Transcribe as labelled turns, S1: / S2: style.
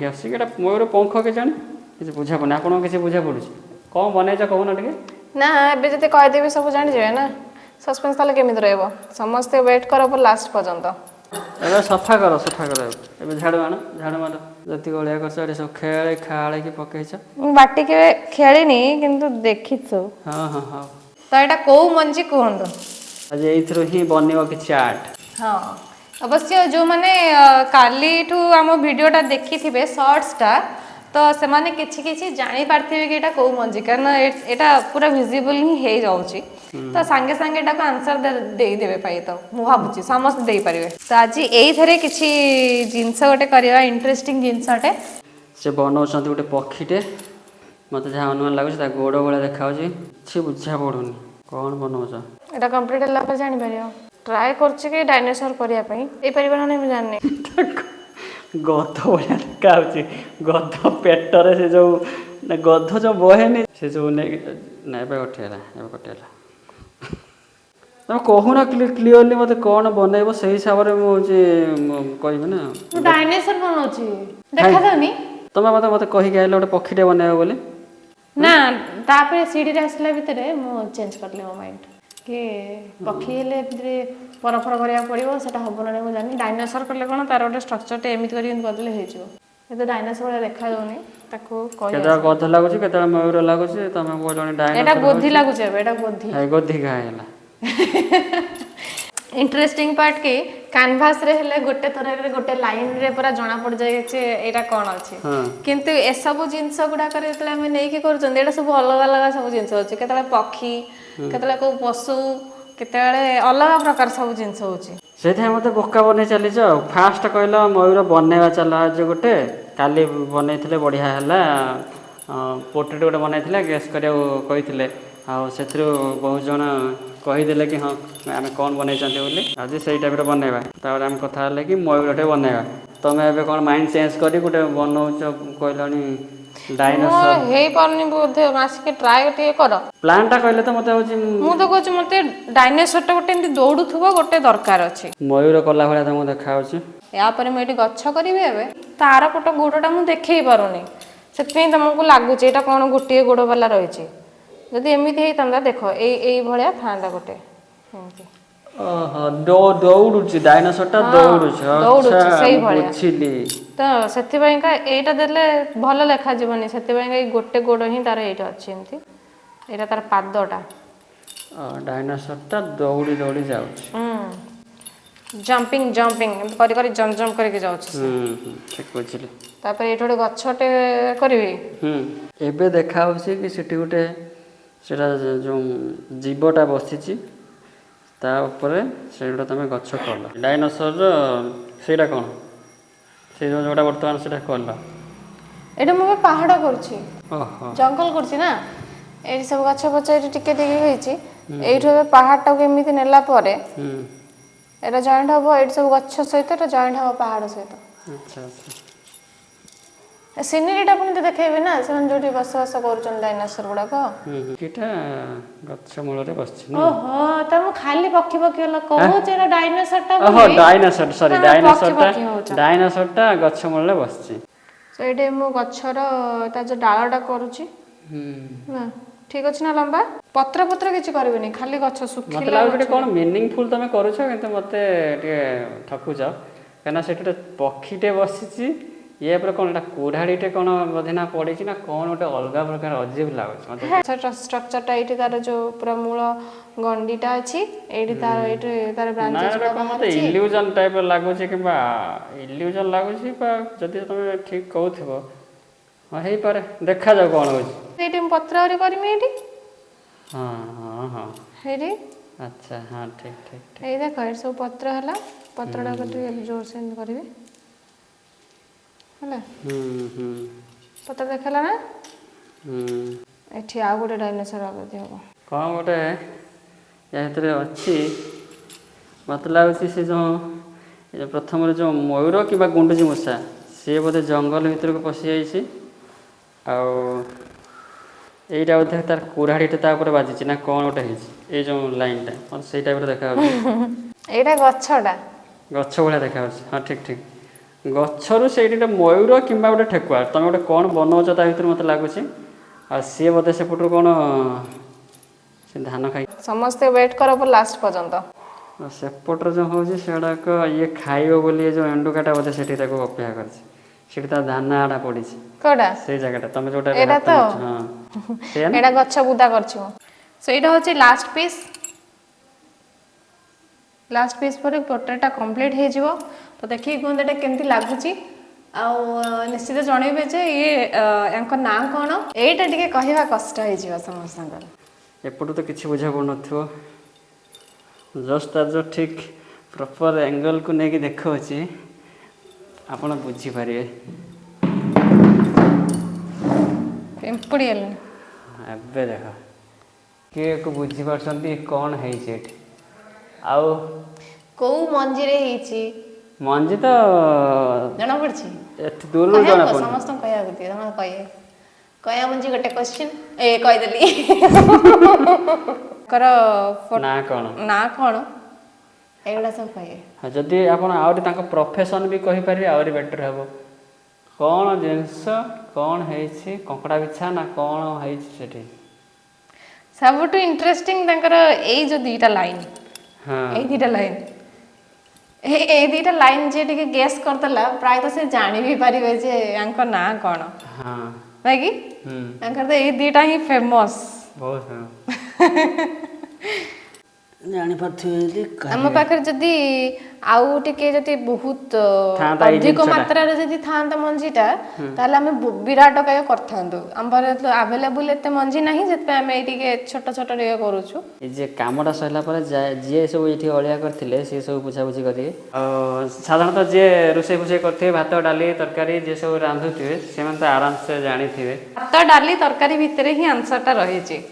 S1: ଆସିକି ଏଇଟା ମୟୂର ପଙ୍ଖ କେଜାଣି କିଛି ବୁଝା ପଡ଼ୁନି। ଆପଣଙ୍କୁ କିଛି ବୁଝା ପଡ଼ୁଛି କ'ଣ ବନେଇଛ କହୁନ ଟିକେ?
S2: ନା ଏବେ ଯଦି କହିଦେବି ସବୁ ଜାଣିଯିବେ ନା, ସସ୍ପେନ୍ସ ତାହେଲେ କେମିତି ରହିବ? ସମସ୍ତେ ୱେଟ୍ କର ଲାଷ୍ଟ ପର୍ଯ୍ୟନ୍ତ।
S1: ଏବେ ସଫା କର ଏବେ ଝାଡ଼ୁ ଆଣ, ଝାଡ଼ୁ ମାର, ଯେତିକି ଅଳିଆ କରିଛ ଏଠି ସବୁ ଖେଳି ଖାଳିକି ପକେଇଛ।
S2: ମୁଁ ବାଟି କେବେ ଖେଳିନି କିନ୍ତୁ ଦେଖିଛି ସବୁ।
S1: ହଁ ହଉ।
S2: ତ ଏଇଟା କୋଉ ମଞ୍ଜି କୁହନ୍ତୁ?
S1: ଆଜି ଏଇଥିରୁ ହିଁ ବନିବ କିଛି ଆର୍ଟ।
S2: ହଁ ଅବଶ୍ୟ ଯେଉଁମାନେ କାଲିଠୁ ଆମ ଭିଡ଼ିଓଟା ଦେଖିଥିବେ ସର୍ଟସଟା, ତ ସେମାନେ କିଛି କିଛି ଜାଣିପାରିଥିବେ କି ଏଇଟା କେଉଁ ମଞ୍ଜି, କାରଣ ଏଇଟା ପୁରା ଭିଜିବଲ୍ ହିଁ ହେଇଯାଉଛି। ତ ସାଙ୍ଗେ ସାଙ୍ଗେ ଏଟାକୁ ଆନ୍ସର ଦେଇଦେବେ ପାଇ, ତ ମୁଁ ଭାବୁଛି ସମସ୍ତେ ଦେଇପାରିବେ। ତ ଆଜି ଏଇଥିରେ କିଛି ଜିନିଷ ଗୋଟେ କରିବା, ଇଣ୍ଟରେଷ୍ଟିଂ ଜିନିଷଟେ।
S1: ସେ ବନଉଛନ୍ତି ଗୋଟେ ପକ୍ଷୀଟେ, ମୋତେ ଯାହା ଅନୁମାନ ଲାଗୁଛି ତା ଗୋଡ଼ ଭଳିଆ ଦେଖାଯାଉଛି। କିଛି ବୁଝା ପଡ଼ୁନି କ'ଣ ବନଉଛ।
S2: ଏଇଟା କମ୍ପ୍ଲିଟ୍ ହେଲା ପରେ ଜାଣିପାରିବ। ଟ୍ରାଏ କରୁଛି କି ଡାଇନୋସର କରିବା ପାଇଁ, ହେଇପାରିବ ନା ନାହିଁ ମୁଁ ଜାଣିନି।
S1: ଗଧ ଭଳିଆ ଦେଖାଯାଉଛି। ଗଧ ପେଟରେ ସେ ଯେଉଁ ଗଧ ଯେଉଁ ବହେନି ସେ ଯେଉଁ ନେଇକି ନା ଏବେ କଟିଗଲା। ତମେ କହୁନ କ୍ଲିୟରଲି ମୋତେ କ'ଣ ବନେଇବ, ସେଇ ହିସାବରେ ମୁଁ ହେଉଛି କହିବି ନା।
S2: ମୁଁ ଡାଇନୋସର ବନଉଛି, ଦେଖାଯାଉନି?
S1: ତମେ ମୋତେ କହିକି ଆଇଲ ଗୋଟେ ପକ୍ଷୀଟେ ବନେଇବ ବୋଲି।
S2: ନା ତାପରେ ସିଡ଼ିରେ ଆସିଲା ଭିତରେ ମୁଁ ଚେଞ୍ଜ କରିଲି ମୋ ମାଇଣ୍ଡ, କି ପକ୍ଷୀ ହେଲେ ଏମିତିରେ ପରଫର କରିବାକୁ ପଡ଼ିବ, ସେଟା ହବ ନା ନାହିଁ ମୁଁ ଜାଣିନି। ଡାଇନୋସର କଲେ କ'ଣ ତାର ଗୋଟେ ଷ୍ଟ୍ରକ୍ଚରଟେ ଏମିତି କରିକି କରିଦେଲେ ହେଇଯିବ। କିନ୍ତୁ ଡାଇନୋସର ଭଳିଆ ଦେଖାଯାଉନି, ତାକୁ
S1: କେତେବେଳେ ଗଧ ଲାଗୁଛି, କେତେବେଳେ ମୟୂର ଲାଗୁଛି। ତମେ କହୁଛ ଡାଇନୋସର।
S2: ଏଇଟା ଗୋଧି ଲାଗୁଛି ଏବେ, ଏଇଟା ଗୋଧି।
S1: ଗୋଧି ଘା ହେଲା।
S2: ଇଣ୍ଟରେଷ୍ଟିଂ ପାର୍ଟ କି କ୍ୟାନଭାସରେ ହେଲେ ଗୋଟେ ଥରରେ ଗୋଟେ ଲାଇନରେ ପୁରା ଜଣା ପଡ଼ିଯାଏ ଯେ ଏଇଟା କ'ଣ ଅଛି। କିନ୍ତୁ ଏସବୁ ଜିନିଷ ଗୁଡ଼ାକରେ ଯେତେବେଳେ ଆମେ ନେଇକି କରୁଛନ୍ତି, ଏଇଟା ସବୁ ଅଲଗା ଅଲଗା ସବୁ ଜିନିଷ ଅଛି। କେତେବେଳେ ପକ୍ଷୀ, କେତେବେଳେ କେଉଁ ପଶୁ, କେତେବେଳେ ଅଲଗା ପ୍ରକାର ସବୁ ଜିନିଷ ହେଉଛି।
S1: ସେଇଥିପାଇଁ ମୋତେ ବୋକା ବନେଇ ଚାଲିଛ ଆଉ। ଫାଷ୍ଟ କହିଲ ମୟୂର ବନେଇବା ଚାଲ ଆଜି ଗୋଟେ, କାଲି ବନେଇଥିଲେ ବଢ଼ିଆ ହେଲା। ପୋର୍ଟ୍ରେଟ୍ ଗୋଟେ ବନେଇଥିଲେ, ଗେସ୍ କରିବାକୁ କହିଥିଲେ, ଆଉ ସେଥିରୁ ବହୁତ ଜଣ କହିଦେଲେ କି ହଁ ଆମେ କ'ଣ ବନେଇଛନ୍ତି ବୋଲି। ଆଜି ସେଇ ଟାଇପ୍ର ବନେଇବା। ତାପରେ ଆମେ କଥା ହେଲେ କି ମୟୂରଟେ ବନେଇବା। ତମେ ଏବେ କ'ଣ ମାଇଣ୍ଡ ଚେଞ୍ଜ କରି ଗୋଟେ ବନଉଛ କହିଲଣି ଡାଇନୋସର।
S2: ହେଇପାରୁନି ବୋଧେ, ଆସିକି ଟ୍ରାଏ ଟିକେ କର।
S1: ପ୍ଲାନ୍ଟା କହିଲେ ତ ମୋତେ ହେଉଛି।
S2: ମୁଁ ତ କହୁଛି ମୋତେ ଡାଇନୋସରଟା ଗୋଟେ ଏମିତି ଦୌଡ଼ୁଥିବ ଗୋଟେ ଦରକାର ଅଛି।
S1: ମୟୂର କଲା ଭଳିଆ ତମକୁ ଦେଖାଯାଉଛି।
S2: ୟା ପରେ ମୁଁ ଏଠି ଗଛ କରିବି ଏବେ, ତାର ପଟ ଗୋଡ଼ଟା ମୁଁ ଦେଖେଇ ପାରୁନି, ସେଥିପାଇଁ ତମକୁ ଲାଗୁଛି ଏଇଟା କ'ଣ ଗୋଟିଏ ଗୋଡ଼ ବାଲା ରହିଛି। ଯଦି ଏମିତି ହେଇଥାନ୍ତା, ଦେଖ ଏଇ ଭଳିଆ ଥାନ୍ତା ଗୋଟେ ଏମିତି।
S1: ଓହୋ, ଦୌଡୁଛି ଡାଇନୋସରଟା, ଦୌଡୁଛି। ଆଚ୍ଛା ମୁଁ ବୁଝିଲି।
S2: ତ ସେଥିପାଇଁକା ଏଇଟା ଦେଲେ ଭଲ ଦେଖାଯିବନି, ସେଥିପାଇଁକା ଏଇ ଗୋଟେ ଗୋଡ଼ ହିଁ ତାର ଏଇଟା ଅଛି ଏମିତି। ଏଇଟା ତାର ପାଦଟା।
S1: ଡାଇନୋସରଟା ଦୌଡ଼ି ଦୌଡ଼ି ଯାଉଛି।
S2: ଜମ୍ପିଂ ଏମିତି କରି କରି ଜମ୍ପ କରିକି ଯାଉଛି।
S1: ଠିକ୍ ବୁଝିଲି।
S2: ତାପରେ ଏଇଠି ଗୋଟେ ଗଛଟେ କରିବି।
S1: ଏବେ ଦେଖାହେଉଛି କି ସେଠି ଗୋଟେ ସେଟା ଯେଉଁ ଜୀବଟା ବସିଛି, ତା ଉପରେ ସେଇଟା ତମେ ଗଛ କଲ। ଡାଇନୋସରର ସେଇଟା କ'ଣ, ସେଇ ଯେଉଁଟା ବର୍ତ୍ତମାନ ସେଇଟା କଲ।
S2: ଏଇଟା ମୁଁ ଏବେ ପାହାଡ଼ କରୁଛି,
S1: ଓହୋ,
S2: ଜଙ୍ଗଲ କରୁଛି ନା। ଏଇଠି ସବୁ ଗଛ ଫଛ ଏଇଠି ଟିକେ ଟିକେ ହେଇଛି। ଏଇଠୁ ଏବେ ପାହାଡ଼ଟାକୁ ଏମିତି ନେଲା ପରେ ଏଇଟା ଜଏଣ୍ଟ ହବ, ଏଇଠି ସବୁ ଗଛ ସହିତ ଏଇଟା ଜଏଣ୍ଟ ହବ ପାହାଡ଼ ସହିତ।
S1: ଆଚ୍ଛା ଆଚ୍ଛା।
S2: ସିନେରୀଟା ପୁଣି ତ ଦେଖେଇବେ ନା, ସେମାନେ ଯୋଉଠି ବସବାସ କରୁଛନ୍ତି ଡାଇନୋସର ଗୁଡ଼ାକ।
S1: ଏଇଟା ଗଛ ମୂଳରେ ବସିଛି।
S2: ଓହୋ, ତ ମୁଁ ଖାଲି ପକ୍ଷୀ ହେଲା କହୁଛି ଏଇଟା ଡାଇନୋସରଟା ବୋଲି।
S1: ଓହୋ, ଡାଇନୋସର, ସରି,
S2: ହଉଛ।
S1: ଡାଇନୋସରଟା ଗଛ ମୂଳରେ ବସିଛି।
S2: ଏଇଠି ମୁଁ ଗଛର ତା ଯୋଉ ଡାଳଟା କରୁଛି। ଠିକ ଅଛି ନା ଲମ୍ବା? ପତ୍ର କିଛି କରିବିନି, ଖାଲି ଗଛ ଶୁଖିଲା।
S1: ମୋତେ ଲାଗୁଛି ଟିକେ କ'ଣ ମିନିଂଫୁଲ୍ ତମେ କରୁଛ, କିନ୍ତୁ ମୋତେ ଟିକେ ଠକୁଛ। କାହିଁକିନା ସେଠି ଗୋଟେ ପକ୍ଷୀଟେ ବସିଛି, ଇଏ ଉପରେ କ'ଣ ଏଇଟା କୁରାଢ଼ୀଟେ କ'ଣ ବୋଧେ ନା ପଡ଼ିଛି ନା କ'ଣ ଗୋଟେ ଅଲଗା ପ୍ରକାର ଅଜୀବ ଲାଗୁଛି ମୋତେ।
S2: ଷ୍ଟ୍ରକ୍ଚରଟା ଏଇଠି ତାର ଯୋଉ ପୁରା ମୂଳ ଗଣ୍ଡିଟା ଅଛି, ଏଇଠି ତାର ଏଇଠି ତାର ବ୍ରାଞ୍ଚେସ୍ ଗୁଡ଼ା ବାହାରିଛି।
S1: ମୋତେ ଇଲ୍ୟୁଜନ୍ ଟାଇପ୍ର ଲାଗୁଛି, କିମ୍ବା ଇଲ୍ୟୁଜନ୍ ଲାଗୁଛି, ବା ଯଦି ତମେ ଠିକ୍ କହୁଥିବ ହଁ ହେଇପାରେ। ଦେଖାଯାଉ କ'ଣ ହେଉଛି।
S2: ଏଇଠି ମୁଁ ପତ୍ର ଆହୁରି କରିମି ଏଇଠି।
S1: ହଁ
S2: ହେଇଠି।
S1: ଆଚ୍ଛା, ହଁ ଠିକ୍।
S2: ଏଇ ଦେଖ, ଏଇଠି ସବୁ ପତ୍ର ହେଲା, ପତ୍ରଟାକୁ ଟିକେ ଜୋରସେ ଏମିତି କରିବି ହେଲା। ପତ୍ର ଦେଖେଇଲା ନା। ଏଠି ଆଉ ଗୋଟେ ଡାଇନୋସର ଆଗତି ହବ।
S1: କ'ଣ ଗୋଟେ ୟା ଭିତରେ ଅଛି, ମୋତେ ଲାଗୁଛି ସେ ଯେଉଁ ପ୍ରଥମରେ ଯେଉଁ ମୟୂର କିମ୍ବା ଗୁଣ୍ଡୁଚି ମୂଷା, ସିଏ ବୋଧେ ଜଙ୍ଗଲ ଭିତରକୁ ପଶିଯାଇଛି। ଆଉ ଏଇଟା ବୋଧେ ତାର କୁରାଢ଼ୀଟେ ତା ଉପରେ ବାଜିଛି ନା କ'ଣ ଗୋଟେ ହେଇଛି, ଏଇ ଯେଉଁ ଲାଇନ୍ଟା ମୋତେ ସେଇ ଟାଇପ୍ର ଦେଖାଯାଉଛି।
S2: ଏଇଟା ଗଛଟା,
S1: ଗଛ ଭଳିଆ ଦେଖାଯାଉଛି। ହଁ ଠିକ୍। ଗଛରୁ ସେଇଠି ଗୋଟେ ମୟୂର କିମ୍ବା ଗୋଟେ ଠେକୁଆ ତମେ ଗୋଟେ କ'ଣ ବନଉଛ ତା ଭିତରେ ମୋତେ ଲାଗୁଛି। ଆଉ ସିଏ ବୋଧେ ସେପଟରୁ କ'ଣ ସେ ଧାନ ଖାଇ
S2: ସମସ୍ତେ ୱେଟ୍ କର ଲାଷ୍ଟ ପର୍ଯ୍ୟନ୍ତ।
S1: ସେପଟରେ ଯେଉଁ ହେଉଛି ସେଗୁଡ଼ାକ ଇଏ ଖାଇବ ବୋଲି ଏ ଯେଉଁ ଏଣ୍ଡୁକାଟା ବୋଧେ ସେଠି ତାକୁ ଅପେକ୍ଷା କରିଛି। ସେଠି ତା ଧାନ ଆଡ଼ା ପଡ଼ିଛି
S2: କୋଉଟା
S1: ସେଇ ଜାଗାଟା ତମେ ଯୋଉଟା
S2: ଏଇଟା ତ
S1: ହଁ ସେଇଆ ନା?
S2: ଏଇଟା ଗଛ ବୁଦା କରିଛି ମୁଁ। ସୋ ଏଇଟା ହେଉଛି ଲାଷ୍ଟ ପିସ୍। ଲାଷ୍ଟ ପିସ୍ ପରେ ପୋର୍ଟ୍ରେଟଟା କମ୍ପ୍ଲିଟ୍ ହେଇଯିବ। ତ ଦେଖିକି କୁହନ୍ତୁ ଏଇଟା କେମିତି ଲାଗୁଛି ଆଉ ନିଶ୍ଚିତ ଜଣେଇବେ ଯେ ଇଏ ୟାଙ୍କ ନାଁ କ'ଣ। ଏଇଟା ଟିକେ କହିବା କଷ୍ଟ ହେଇଯିବ ସମସ୍ତଙ୍କର।
S1: ଏପଟୁ ତ କିଛି ବୁଝା ପଡ଼ୁନଥିବ ଜଷ୍ଟ ତାର ଯେଉଁ ଠିକ୍ ପ୍ରପର ଆଙ୍ଗଲକୁ ନେଇକି ଦେଖାଉଛି ଆପଣ ବୁଝିପାରିବେ।
S2: ପିମ୍ପୁଡ଼ି ହେଲେ
S1: ଏବେ ଦେଖ କିଏ ବୁଝିପାରୁଛନ୍ତି କ'ଣ ହେଇଛି ଏଠି। ଆଉ
S2: କୋଉ ମଞ୍ଜିରେ ହେଇଛି
S1: ମଞ୍ଜି ତ
S2: ଜଣା ପଡୁଛି
S1: ଏଠି ଦୂରରୁ ଜଣା ପଡୁଛି।
S2: ସମସ୍ତଙ୍କୁ କହିବାକୁ ଦିଅ ତମେ କହିବେ କହିବା ମଞ୍ଜି ଗୋଟେ କ୍ୱେଶ୍ଚିନ୍ କହିଦେଲି
S1: ନା କ'ଣ
S2: ନା କ'ଣ ଏଗୁଡ଼ା ସବୁ କହିବେ।
S1: ଯଦି ଆପଣ ଆହୁରି ତାଙ୍କ ପ୍ରଫେସନ୍ ବି କହିପାରିବେ ଆହୁରି ବେଟର୍ ହେବ। କ'ଣ ଜିନିଷ କ'ଣ ହେଇଛି କଙ୍କଡ଼ା ବିଛା ନା କ'ଣ ହେଇଛି ସେଠି।
S2: ସବୁଠୁ ଇଣ୍ଟରେଷ୍ଟିଂ ତାଙ୍କର ଏଇ ଯୋଉ ଦିଟା ଲାଇନ୍
S1: ହଁ
S2: ଏଇ ଦିଟା ଲାଇନ୍ ଏଇ ଦିଟା ଲାଇନ୍ ଯିଏ ଟିକେ ଗେସ୍ କରିଦେଲା ପ୍ରାୟତଃ ସେ ଜାଣି ବି ପାରିବେ ଯେ ୟାଙ୍କ ନାଁ କ'ଣ।
S1: ହଁ
S2: ନାଇଁ କି ତାଙ୍କର ତ ଏଇ ଦିଟା ହିଁ ଫେମସ୍
S1: ବହୁତ ଜାଣିପାରୁଥିବେ ଯଦି
S2: ଆମ ପାଖରେ ଯଦି ଆଉ ଟିକେ ଯଦି ବହୁତ
S1: ଥାନ୍ତା ଏଇ
S2: ଅଧିକ
S1: ଜିନିଷଟା।
S2: ମାତ୍ରାରେ ଯଦି ଥାନ୍ତା ମଞ୍ଜିଟା ତାହେଲେ ଆମେ ବିରାଟ କାୟ କରିଥାନ୍ତୁ। ଆମ ପାଖରେ ଆଭେଲେବୁଲ ଏତେ ମଞ୍ଜି ନାହିଁ ସେଥିପାଇଁ ଆମେ ଏଇ ଟିକେ ଛୋଟ ଛୋଟ ଟିକେ କରୁଛୁ।
S1: ଏ ଯେ କାମଟା ସରିଲା ପରେ ଯିଏ ସବୁ ଏଠି ଅଳିଆ କରିଥିଲେ ସିଏ ସବୁ ବୁଝାବୁଝି କରିବେ। ଆଉ ସାଧାରଣତଃ ଯିଏ ରୋଷେଇ ଫୋଷେଇ କରିଥିବେ ଭାତ ଡାଲି ତରକାରୀ ଯିଏ ସବୁ ରାନ୍ଧୁଥିବେ ସେମାନେ ତ ଆରାମସେ ଜାଣିଥିବେ।
S2: ଭାତ ଡାଲି ତରକାରୀ ଭିତରେ ହିଁ ଆନ୍ସରଟା ରହିଛି।